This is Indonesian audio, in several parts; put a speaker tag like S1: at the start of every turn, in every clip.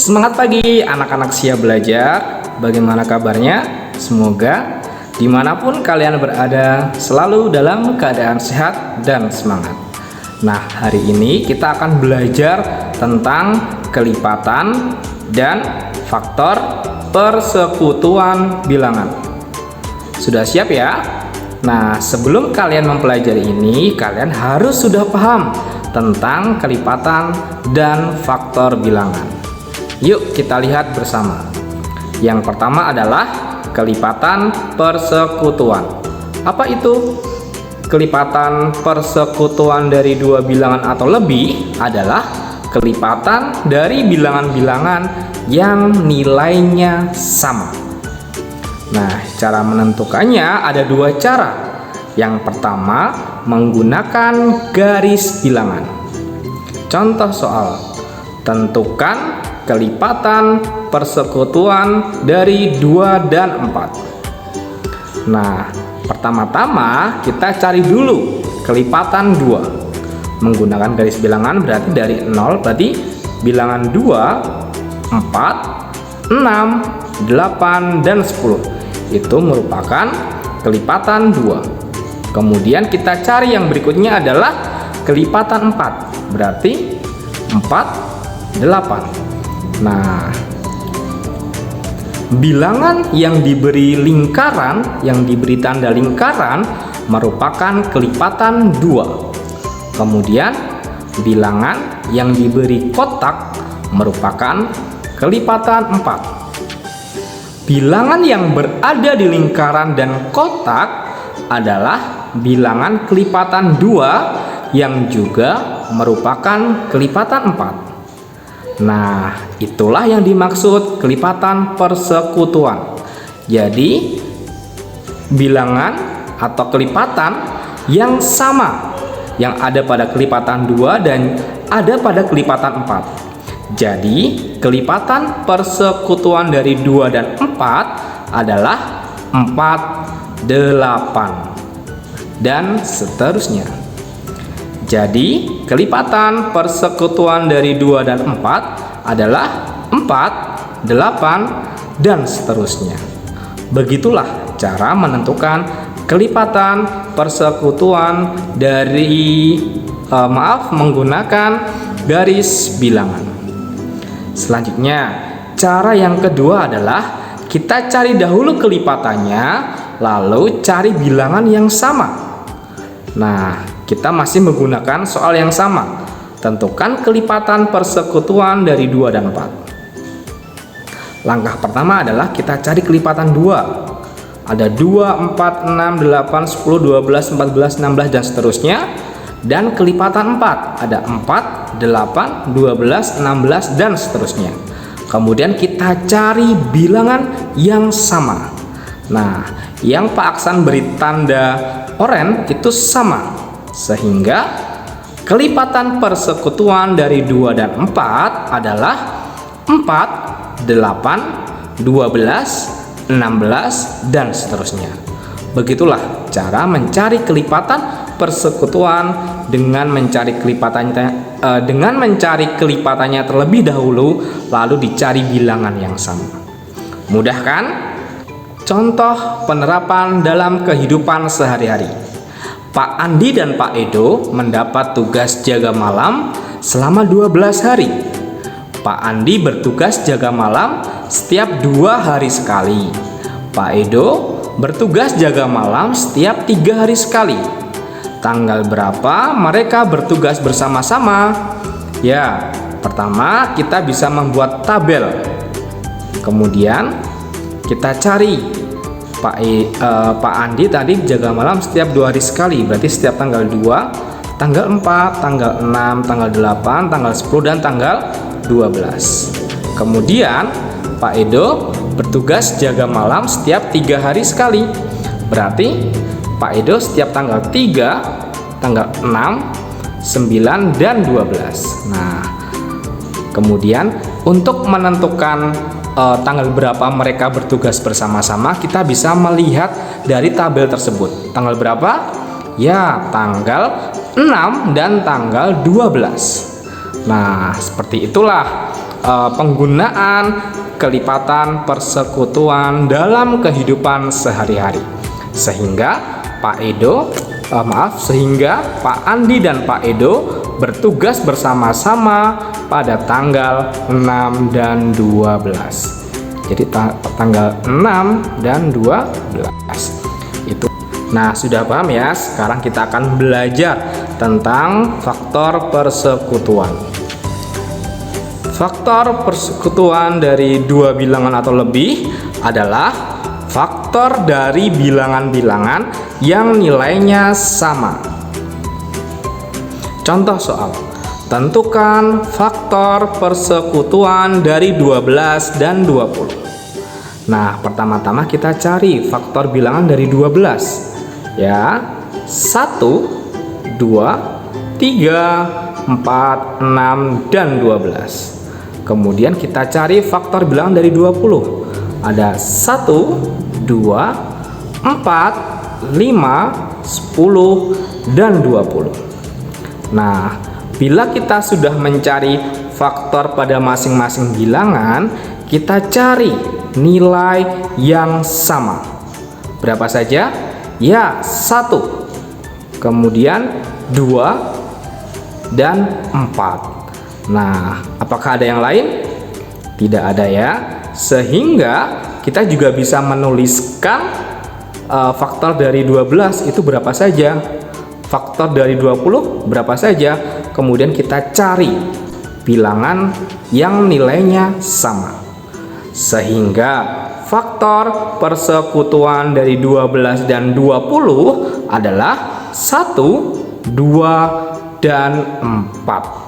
S1: Semangat pagi anak-anak siap belajar. Bagaimana kabarnya? Semoga dimanapun kalian berada selalu dalam keadaan sehat dan semangat. Nah, hari ini kita akan belajar tentang kelipatan dan faktor persekutuan bilangan. Sudah siap ya? Nah, sebelum kalian mempelajari ini, kalian harus sudah paham tentang kelipatan dan faktor bilangan. Yuk kita lihat bersama. Yang pertama adalah kelipatan persekutuan. Apa itu? Kelipatan persekutuan dari dua bilangan atau lebih adalah kelipatan dari bilangan-bilangan yang nilainya sama. Nah, cara menentukannya ada dua cara. Yang pertama, menggunakan garis bilangan. Contoh soal, tentukan kelipatan persekutuan dari 2 dan 4. Nah, pertama-tama kita cari dulu kelipatan 2. Menggunakan garis bilangan berarti dari 0, berarti bilangan 2, 4, 6, 8, dan 10. Itu merupakan kelipatan 2. Kemudian kita cari yang berikutnya adalah kelipatan 4. Berarti 4, 8. Nah, bilangan yang diberi lingkaran, yang diberi tanda lingkaran merupakan kelipatan 2. Kemudian bilangan yang diberi kotak merupakan kelipatan 4. Bilangan yang berada di lingkaran dan kotak adalah bilangan kelipatan 2 yang juga merupakan kelipatan 4. Nah, itulah yang dimaksud kelipatan persekutuan. Jadi, bilangan atau kelipatan yang sama yang ada pada kelipatan 2 dan ada pada kelipatan 4. Jadi, kelipatan persekutuan dari 2 dan 4 adalah 4, 8, dan seterusnya. Jadi, kelipatan persekutuan dari 2 dan 4 adalah 4, 8, dan seterusnya. Begitulah cara menentukan kelipatan persekutuan dari menggunakan garis bilangan. Selanjutnya, cara yang kedua adalah kita cari dahulu kelipatannya, lalu cari bilangan yang sama. Nah, kita masih menggunakan soal yang sama. Tentukan kelipatan persekutuan dari 2 dan 4. Langkah pertama adalah kita cari kelipatan 2. Ada 2, 4, 6, 8, 10, 12, 14, 16, dan seterusnya. Dan kelipatan 4. Ada 4, 8, 12, 16, dan seterusnya. Kemudian kita cari bilangan yang sama. Nah, yang Pak Aksan beri tanda oranye itu sama. Sehingga kelipatan persekutuan dari 2 dan 4 adalah 4, 8, 12, 16, dan seterusnya. Begitulah cara mencari kelipatan persekutuan dengan mencari kelipatannya terlebih dahulu, lalu dicari bilangan yang sama. Mudah kan? Contoh penerapan dalam kehidupan sehari-hari. Pak Andi dan Pak Edo mendapat tugas jaga malam selama 12 hari. Pak Andi bertugas jaga malam setiap 2 hari sekali. Pak Edo bertugas jaga malam setiap 3 hari sekali. Tanggal berapa mereka bertugas bersama-sama? Ya, pertama kita bisa membuat tabel. Kemudian kita cari Pak Andi tadi jaga malam setiap 2 hari sekali, berarti setiap tanggal 2, tanggal 4, tanggal 6, tanggal 8, tanggal 10, dan tanggal 12. Kemudian Pak Edo bertugas jaga malam setiap 3 hari sekali, berarti Pak Edo setiap tanggal 3, tanggal 6, 9, dan 12. Nah, kemudian untuk menentukan tanggal berapa mereka bertugas bersama-sama, kita bisa melihat dari tabel tersebut. Tanggal berapa? Ya, tanggal 6 dan tanggal 12. Nah, seperti itulah penggunaan kelipatan persekutuan dalam kehidupan sehari-hari. Sehingga sehingga Pak Andi dan Pak Edo bertugas bersama-sama pada tanggal 6 dan 12. Jadi tanggal 6 dan 12 itu. Nah, sudah paham ya? Sekarang kita akan belajar tentang faktor persekutuan. Faktor persekutuan dari dua bilangan atau lebih adalah faktor dari bilangan-bilangan yang nilainya sama. Contoh soal: tentukan faktor persekutuan dari 12 dan 20. Nah, pertama-tama kita cari faktor bilangan dari 12. Ya, 1, 2, 3, 4, 6, dan 12. Kemudian kita cari faktor bilangan dari 20. Ada 1, 2, 4, 5, 10, dan 20. Nah, bila kita sudah mencari faktor pada masing-masing bilangan, kita cari nilai yang sama. Berapa saja? Ya, 1, kemudian 2, dan 4. Nah, apakah ada yang lain? Tidak ada ya. Sehingga kita juga bisa menuliskan faktor dari 12 itu berapa saja, faktor dari 20 berapa saja. Kemudian kita cari bilangan yang nilainya sama. Sehingga faktor persekutuan dari 12 dan 20 adalah 1, 2, dan 4.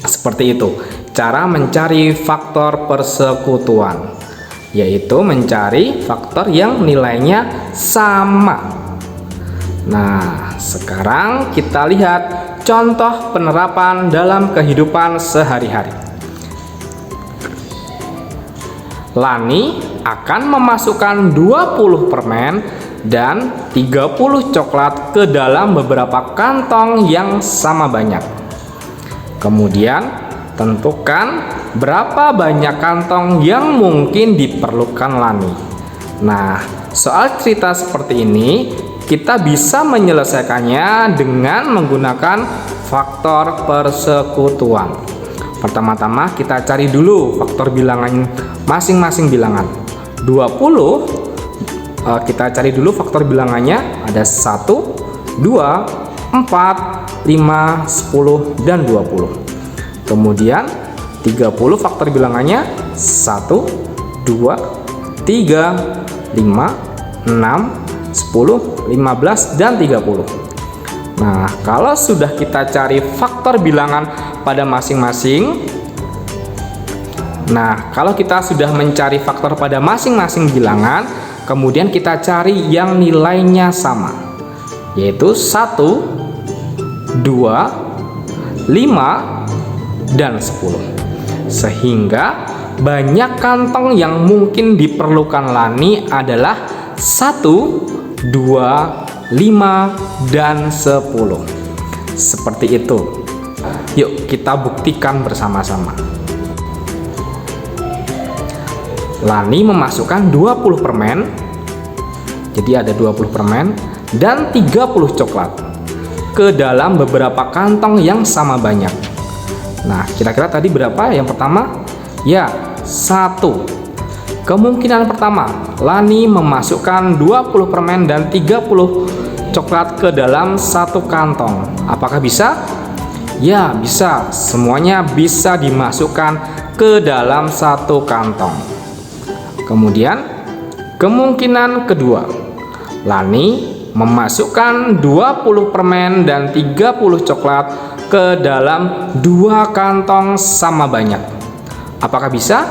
S1: Seperti itu cara mencari faktor persekutuan, yaitu mencari faktor yang nilainya sama. Nah, sekarang kita lihat contoh penerapan dalam kehidupan sehari-hari. Lani akan memasukkan 20 permen dan 30 coklat ke dalam beberapa kantong yang sama banyak. Kemudian tentukan berapa banyak kantong yang mungkin diperlukan Lani. Nah, soal cerita seperti ini kita bisa menyelesaikannya dengan menggunakan faktor persekutuan. Pertama-tama kita cari dulu faktor bilangan masing-masing bilangan. 20 kita cari dulu faktor bilangannya, ada 1, 2, 4, 5, 10, dan 20. Kemudian 30 faktor bilangannya 1, 2, 3, 5, 6, 10, 15, dan 30. Nah, kalau sudah kita cari faktor bilangan pada masing-masing, nah, kalau kita sudah mencari faktor pada masing-masing bilangan, kemudian kita cari yang nilainya sama, yaitu 1, 2, 5, dan 10. Sehingga banyak kantong yang mungkin diperlukan Lani adalah 1, 2, 5, dan 10. Seperti itu. Yuk kita buktikan bersama-sama. Lani memasukkan 20 permen. Jadi ada 20 permen dan 30 coklat ke dalam beberapa kantong yang sama banyak. Nah, kira-kira tadi berapa yang pertama? Ya, 1. Kemungkinan pertama, Lani memasukkan 20 permen dan 30 coklat ke dalam satu kantong. Apakah bisa? Ya, bisa. Semuanya bisa dimasukkan ke dalam satu kantong. Kemudian, kemungkinan kedua, Lani memasukkan 20 permen dan 30 coklat ke dalam 2 kantong sama banyak. Apakah bisa?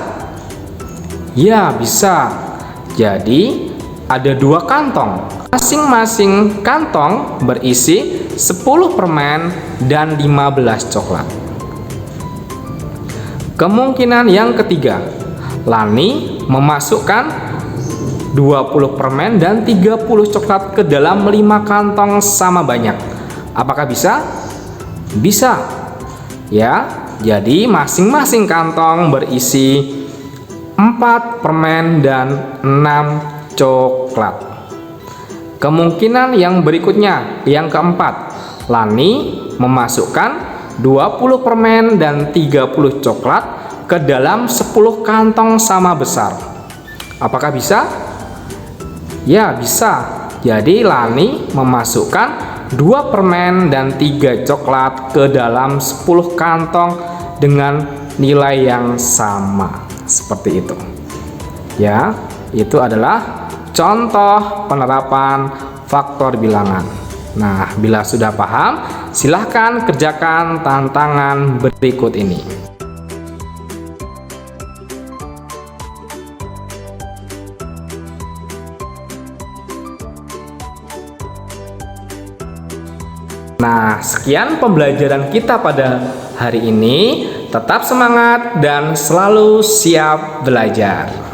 S1: Ya, bisa. Jadi ada 2 kantong. Masing-masing kantong berisi 10 permen dan 15 coklat. Kemungkinan yang ketiga, Lani memasukkan 20 permen dan 30 coklat ke dalam 5 kantong sama banyak. Apakah bisa? Bisa. Ya, Jadi masing-masing kantong berisi 4 permen dan 6 coklat. Kemungkinan yang berikutnya, yang keempat, Lani memasukkan 20 permen dan 30 coklat ke dalam 10 kantong sama besar. Apakah bisa? Ya, bisa. Jadi Lani memasukkan 2 permen dan 3 coklat ke dalam 10 kantong dengan nilai yang sama. Seperti itu. Ya, itu adalah contoh penerapan faktor bilangan. Nah, bila sudah paham, silahkan kerjakan tantangan berikut ini. Nah, sekian pembelajaran kita pada hari ini. Tetap semangat dan selalu siap belajar.